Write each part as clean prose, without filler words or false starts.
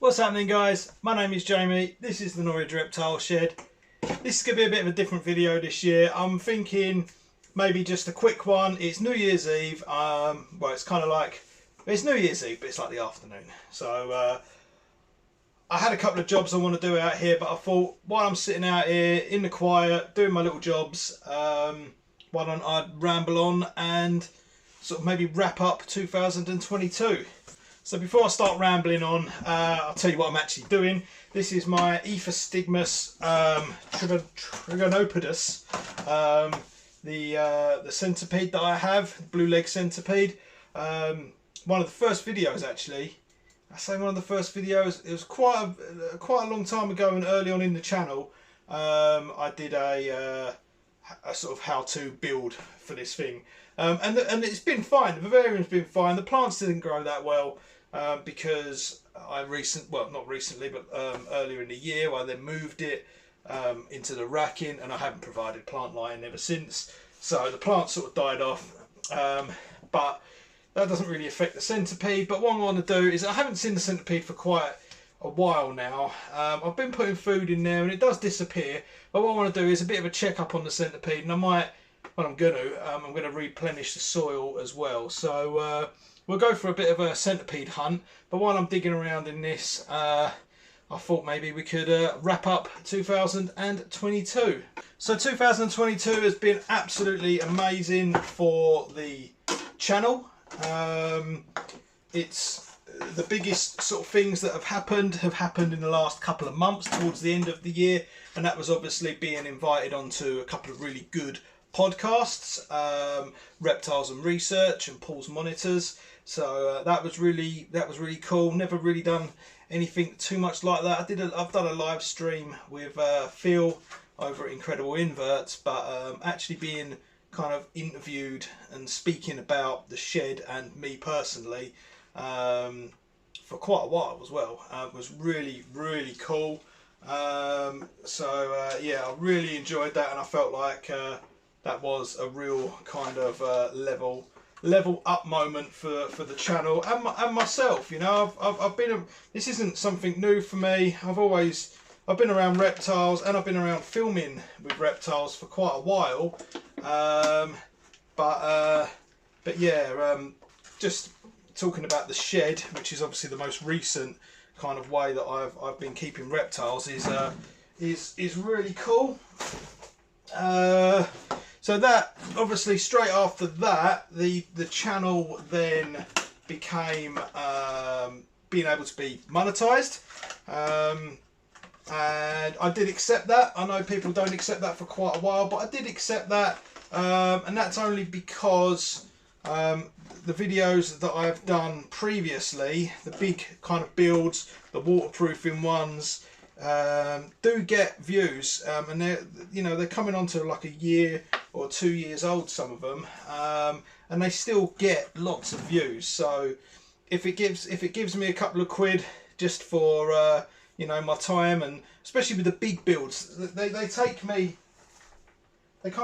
What's happening, guys? My name is Jamie. This is the Norwich Reptile Shed. This is going to be a bit of a different video this year. I'm thinking maybe just a quick one. It's New Year's Eve. Well, it's kind of like, it's New Year's Eve, but it's like the afternoon. So I had a couple of jobs I want to do out here, but I thought while I'm sitting out here in the quiet doing my little jobs, why don't I ramble on and sort of maybe wrap up 2022. So before I start rambling on, I'll tell you what I'm actually doing. This is my Ephystigmus trigonopodus, the centipede that I have, blue leg centipede. One of the first videos, actually. I say one of the first videos. It was quite a long time ago and early on in the channel. I did a sort of how-to build for this thing, and it's been fine. The Vivarium's been fine. The plants didn't grow that well. Because not recently, but earlier in the year, I then moved it into the racking, and I haven't provided plant lighting ever since. So the plant sort of died off, but that doesn't really affect the centipede. But what I want to do is, I haven't seen the centipede for quite a while now. I've been putting food in there, and it does disappear. But what I want to do is a bit of a check-up on the centipede, and I might, well, I'm going to replenish the soil as well. So we'll go for a bit of a centipede hunt, but while I'm digging around in this, I thought maybe we could wrap up 2022. So 2022 has been absolutely amazing for the channel. It's the biggest sort of things that have happened in the last couple of months towards the end of the year, and that was obviously being invited onto a couple of really good podcasts, Reptiles and Research and Paul's Monitors. So that was really cool. Never really done anything too much like that. I've done a live stream with Phil over at Incredible Inverts, but actually being kind of interviewed and speaking about the shed and me personally for quite a while as well was really cool. So yeah, I really enjoyed that, and I felt like that was a real kind of level up moment for the channel and myself. You know, I've been, this isn't something new for me. I've been around reptiles, and I've been around filming with reptiles for quite a while. But yeah, just talking about the shed, which is obviously the most recent kind of way that I've been keeping reptiles, is really cool. So that, obviously, straight after that, the channel then became being able to be monetized, and I did accept that. I know people don't accept that for quite a while, but I did accept that, and that's only because the videos that I've done previously, the big kind of builds, the waterproofing ones, do get views, and they're coming on to like a year or 2 years old, some of them, and they still get lots of views. So if it gives me a couple of quid just for you know, my time, and especially with the big builds, they kind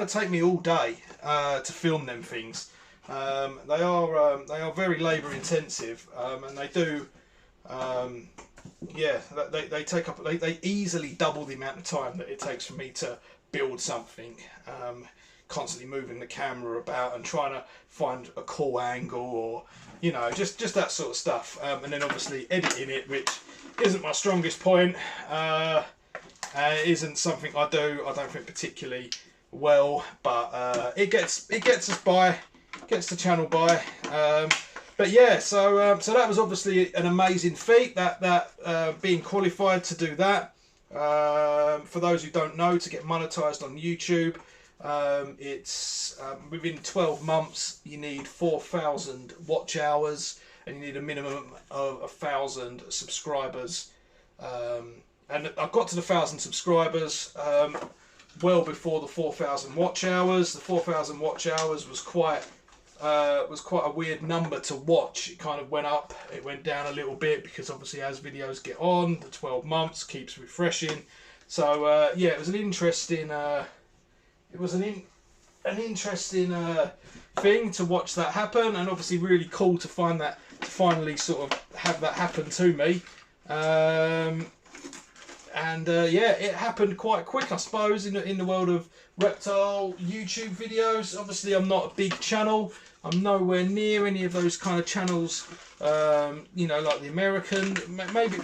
of take me all day to film them things. They are very labour intensive, and they do. Yeah, they easily double the amount of time that it takes for me to build something. Constantly moving the camera about and trying to find a cool angle, or you know, just that sort of stuff. And then obviously editing it, which isn't my strongest point. Isn't something I don't think particularly well, but it gets us by, gets the channel by. But yeah, so that was obviously an amazing feat, that being qualified to do that. For those who don't know, to get monetized on YouTube, it's within 12 months you need 4,000 watch hours, and you need a minimum of 1,000 subscribers. And I got to the 1,000 subscribers well before the 4,000 watch hours. The 4,000 watch hours was quite a weird number to watch. It kind of went up, it went down a little bit, because obviously as videos get on, the 12 months keeps refreshing. So yeah, it was an interesting thing to watch that happen, and obviously really cool to find that, to finally sort of have that happen to me. Yeah, it happened quite quick, I suppose, in the world of reptile YouTube videos. Obviously, I'm not a big channel. I'm nowhere near any of those kind of channels. You know, like the American, maybe.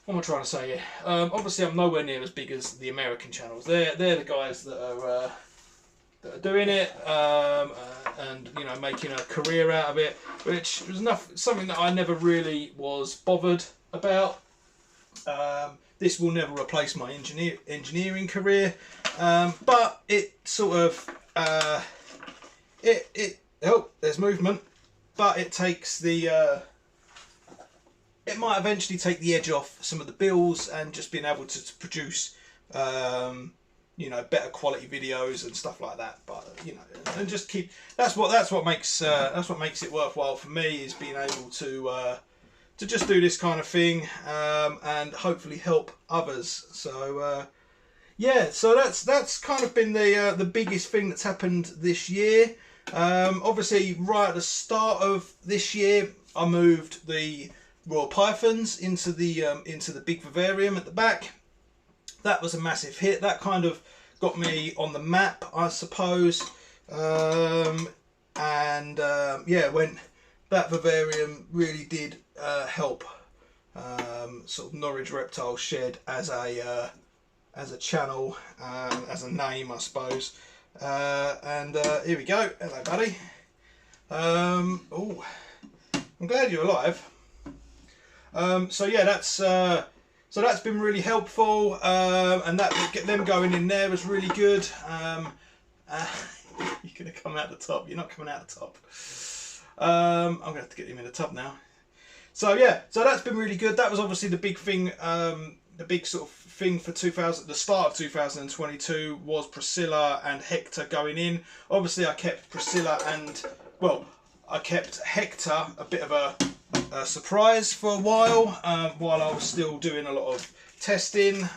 What am I trying to say here? Obviously, I'm nowhere near as big as the American channels. They're the guys that are doing it, and you know, making a career out of it, which was something that I never really was bothered about. This will never replace my engineering career, but it sort of oh, there's movement, but it takes the it might eventually take the edge off some of the bills and just being able to produce you know, better quality videos and stuff like that. But you know, and just keep, that's what makes it worthwhile for me, is being able to just do this kind of thing, and hopefully help others. So yeah, so that's kind of been the biggest thing that's happened this year. Obviously, right at the start of this year, I moved the Royal Pythons into the big Vivarium at the back. That was a massive hit. That kind of got me on the map, I suppose. Yeah, when that Vivarium really did help sort of Norwich Reptile Shed as a channel, as a name, I suppose. Here we go. Hello, buddy. Oh, I'm glad you're alive. So yeah, that's been really helpful, and that get them going in there was really good. You're gonna come out the top. You're not coming out the top. I'm gonna have to get him in the tub now. So yeah, so that's been really good. That was obviously the big thing, the big sort of thing for the start of 2022 was Priscilla and Hector going in. Obviously, I kept Priscilla and, well, I kept Hector a bit of a surprise for a while I was still doing a lot of testing,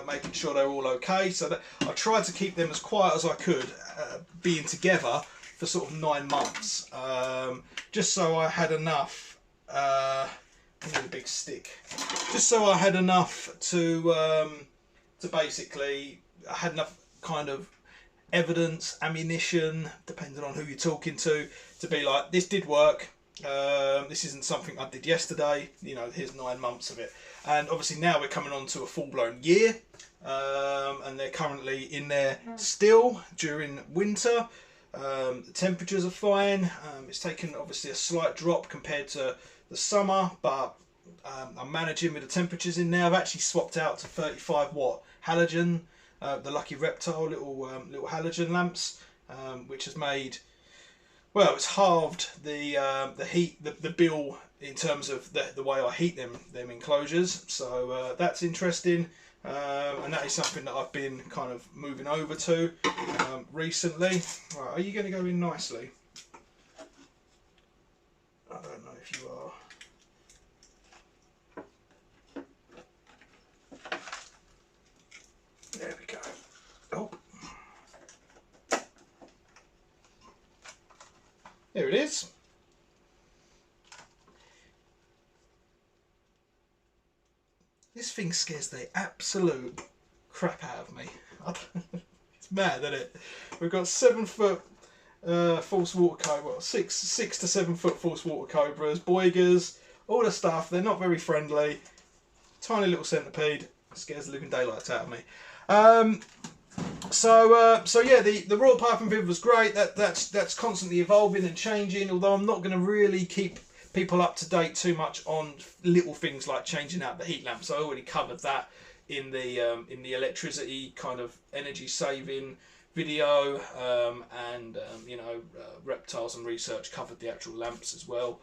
making sure they're all okay. So that I tried to keep them as quiet as I could, being together for sort of 9 months, just so I had enough. I need a big stick, just so I had enough to basically, I had enough kind of evidence, ammunition, depending on who you're talking to be like, this did work. This isn't something I did yesterday, you know, here's 9 months of it. And obviously now we're coming on to a full-blown year, and they're currently in there still during winter. The temperatures are fine. It's taken obviously a slight drop compared to the summer, but I'm managing with the temperatures in there. I've actually swapped out to 35 watt halogen, the Lucky Reptile little halogen lamps, which has made, well, it's halved the heat, the bill in terms of the way I heat them enclosures. So that's interesting, and that is something that I've been kind of moving over to recently. Right, are you going to go in nicely? I don't know if you are. There we go. Oh. There it is. This thing scares the absolute crap out of me. It's mad, isn't it? We've got 7 foot false water cobra, 6 to 7 foot false water cobras, boigers, all the stuff. They're not very friendly. Tiny little centipede, scares the living daylights out of me. So yeah, the Royal Python Viv was great. That's constantly evolving and changing. Although I'm not going to really keep people up to date too much on little things like changing out the heat lamps. I already covered that in the electricity kind of energy saving video, and you know, reptiles and research covered the actual lamps as well.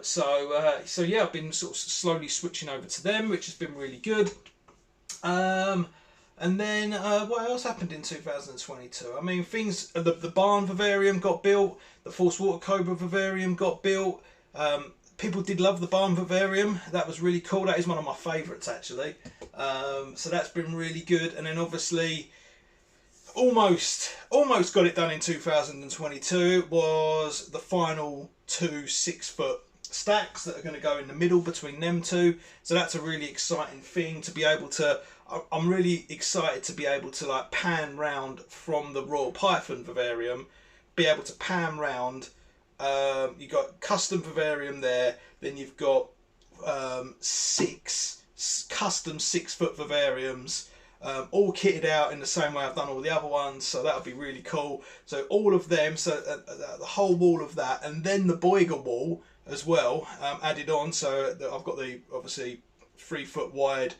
So yeah, I've been sort of slowly switching over to them, which has been really good. And then what else happened in 2022? I mean, things, the barn Vivarium got built, the False Water Cobra Vivarium got built. People did love the barn Vivarium. That was really cool. That is one of my favourites, actually. So that's been really good. And then obviously, almost got it done in 2022 was the final 2 6 foot stacks that are going to go in the middle between them two. So that's a really exciting thing to be able to. I'm really excited to be able to like pan round from the Royal Python Vivarium, be able to pan round. You've got custom Vivarium there, then you've got 6 custom 6-foot Vivariums, all kitted out in the same way I've done all the other ones, so that would be really cool. So all of them, so the whole wall of that, and then the Boiger wall as well, added on. So that I've got the obviously 3-foot wide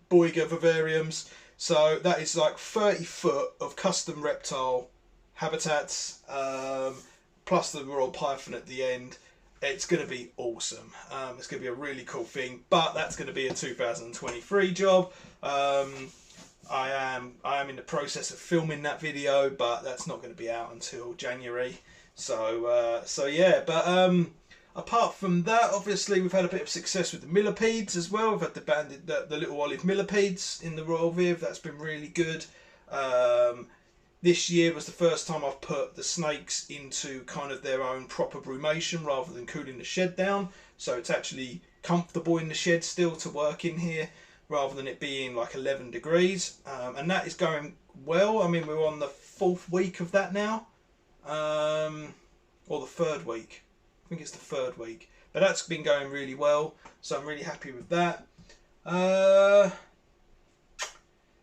Boiger Vivariums, so that is like 30 foot of custom reptile habitats, plus the Royal Python at the end. It's going to be awesome. It's going to be a really cool thing, but that's going to be a 2023 job. I am in the process of filming that video, but that's not going to be out until January. So yeah, but apart from that, obviously we've had a bit of success with the millipedes as well. We've had the little olive millipedes in the Royal Viv. That's been really good. This year was the first time I've put the snakes into kind of their own proper brumation rather than cooling the shed down. So it's actually comfortable in the shed still to work in here rather than it being like 11 degrees. And that is going well. I mean, we're on the 4th week of that now. Or the 3rd week. I think it's the 3rd week. But that's been going really well. So I'm really happy with that.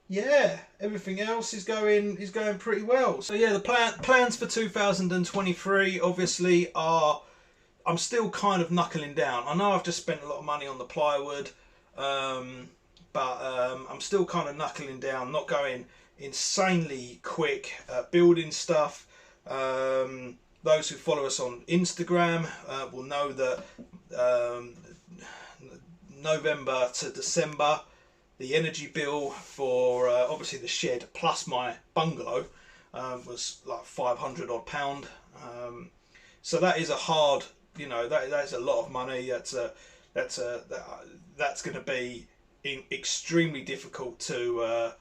Yeah, everything else is going pretty well. So yeah, the plans for 2023 obviously are, I'm still kind of knuckling down. I know I've just spent a lot of money on the plywood, but I'm still kind of knuckling down, not going insanely quick at building stuff. Those who follow us on Instagram will know that November to December, the energy bill for obviously the shed plus my bungalow was like £500 odd. So that is a hard, you know, that is a lot of money. That's going to be extremely difficult to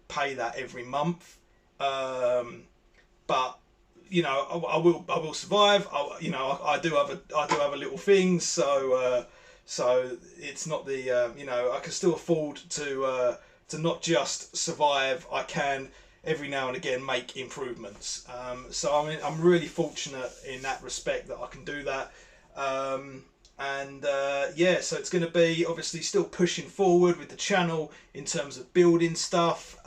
pay that every month. But you know, I will survive. I do have a little things, so. So it's not the you know, I can still afford to not just survive. I can every now and again make improvements. So I mean, I'm really fortunate in that respect that I can do that. Yeah, so it's going to be obviously still pushing forward with the channel in terms of building stuff.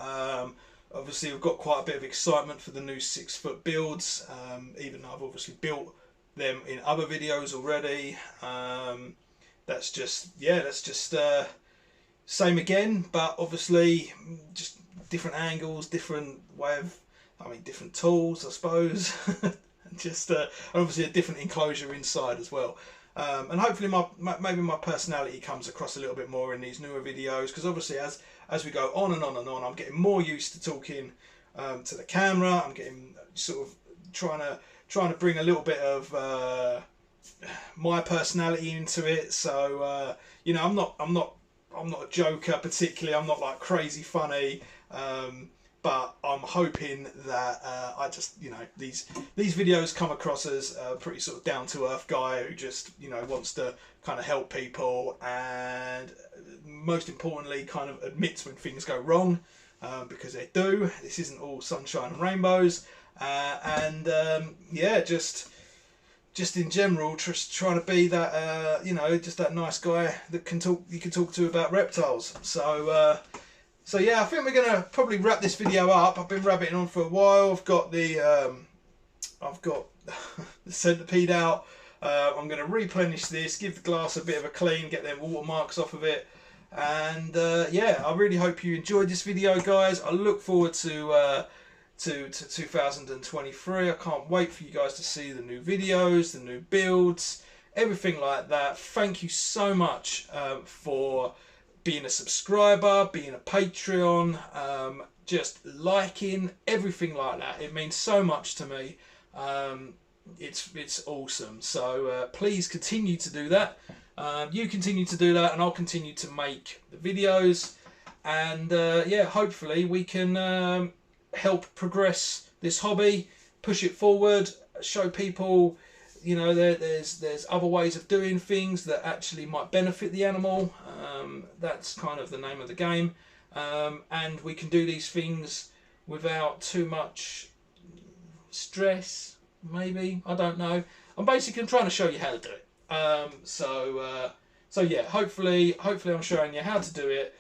Obviously, we've got quite a bit of excitement for the new 6-foot builds, even though I've obviously built them in other videos already. That's just same again, but obviously just different angles, different way of, different tools, I suppose. Just obviously a different enclosure inside as well. And hopefully maybe my personality comes across a little bit more in these newer videos, because obviously as we go on and on and on, I'm getting more used to talking to the camera. I'm getting sort of trying to bring a little bit of my personality into it. So you know, I'm not a joker particularly. I'm not like crazy funny, but I'm hoping that I just, you know, these videos come across as a pretty sort of down to earth guy who just, you know, wants to kind of help people, and most importantly kind of admits when things go wrong, because they do. This isn't all sunshine and rainbows, yeah, just in general, just trying to be that, you know, just that nice guy that you can talk to about reptiles. So yeah, I think we're gonna probably wrap this video up. I've been rabbiting on for a while. I've got the Centipede out. I'm gonna replenish this, give the glass a bit of a clean, get them watermarks off of it, and yeah, I really hope you enjoyed this video, guys. I look forward to 2023. I can't wait for you guys to see the new videos, the new builds, everything like that. Thank you so much for being a subscriber, being a Patreon, just liking, everything like that. It means so much to me. It's awesome. So please continue to do that. You continue to do that, and I'll continue to make the videos, and yeah, hopefully we can help progress this hobby, push it forward, show people you know, there's other ways of doing things that actually might benefit the animal. That's kind of the name of the game, and we can do these things without too much stress. Maybe, I don't know. I'm basically trying to show you how to do it. So yeah, hopefully I'm showing you how to do it.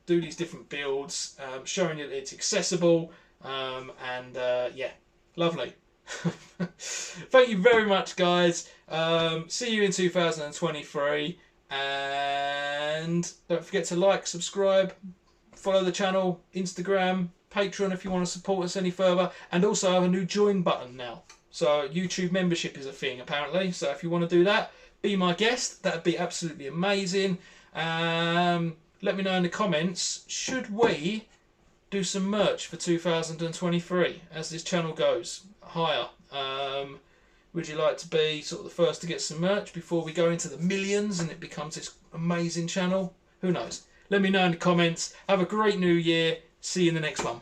Do these different builds, showing you that it's accessible, and yeah, lovely. Thank you very much, guys. See you in 2023, and don't forget to like, subscribe, follow the channel, Instagram, Patreon if you want to support us any further, and also I have a new join button now. So YouTube membership is a thing apparently, so if you want to do that, be my guest. That'd be absolutely amazing. Let me know in the comments, should we do some merch for 2023 as this channel goes higher? Would you like to be sort of the first to get some merch before we go into the millions and it becomes this amazing channel? Who knows? Let me know in the comments. Have a great new year. See you in the next one.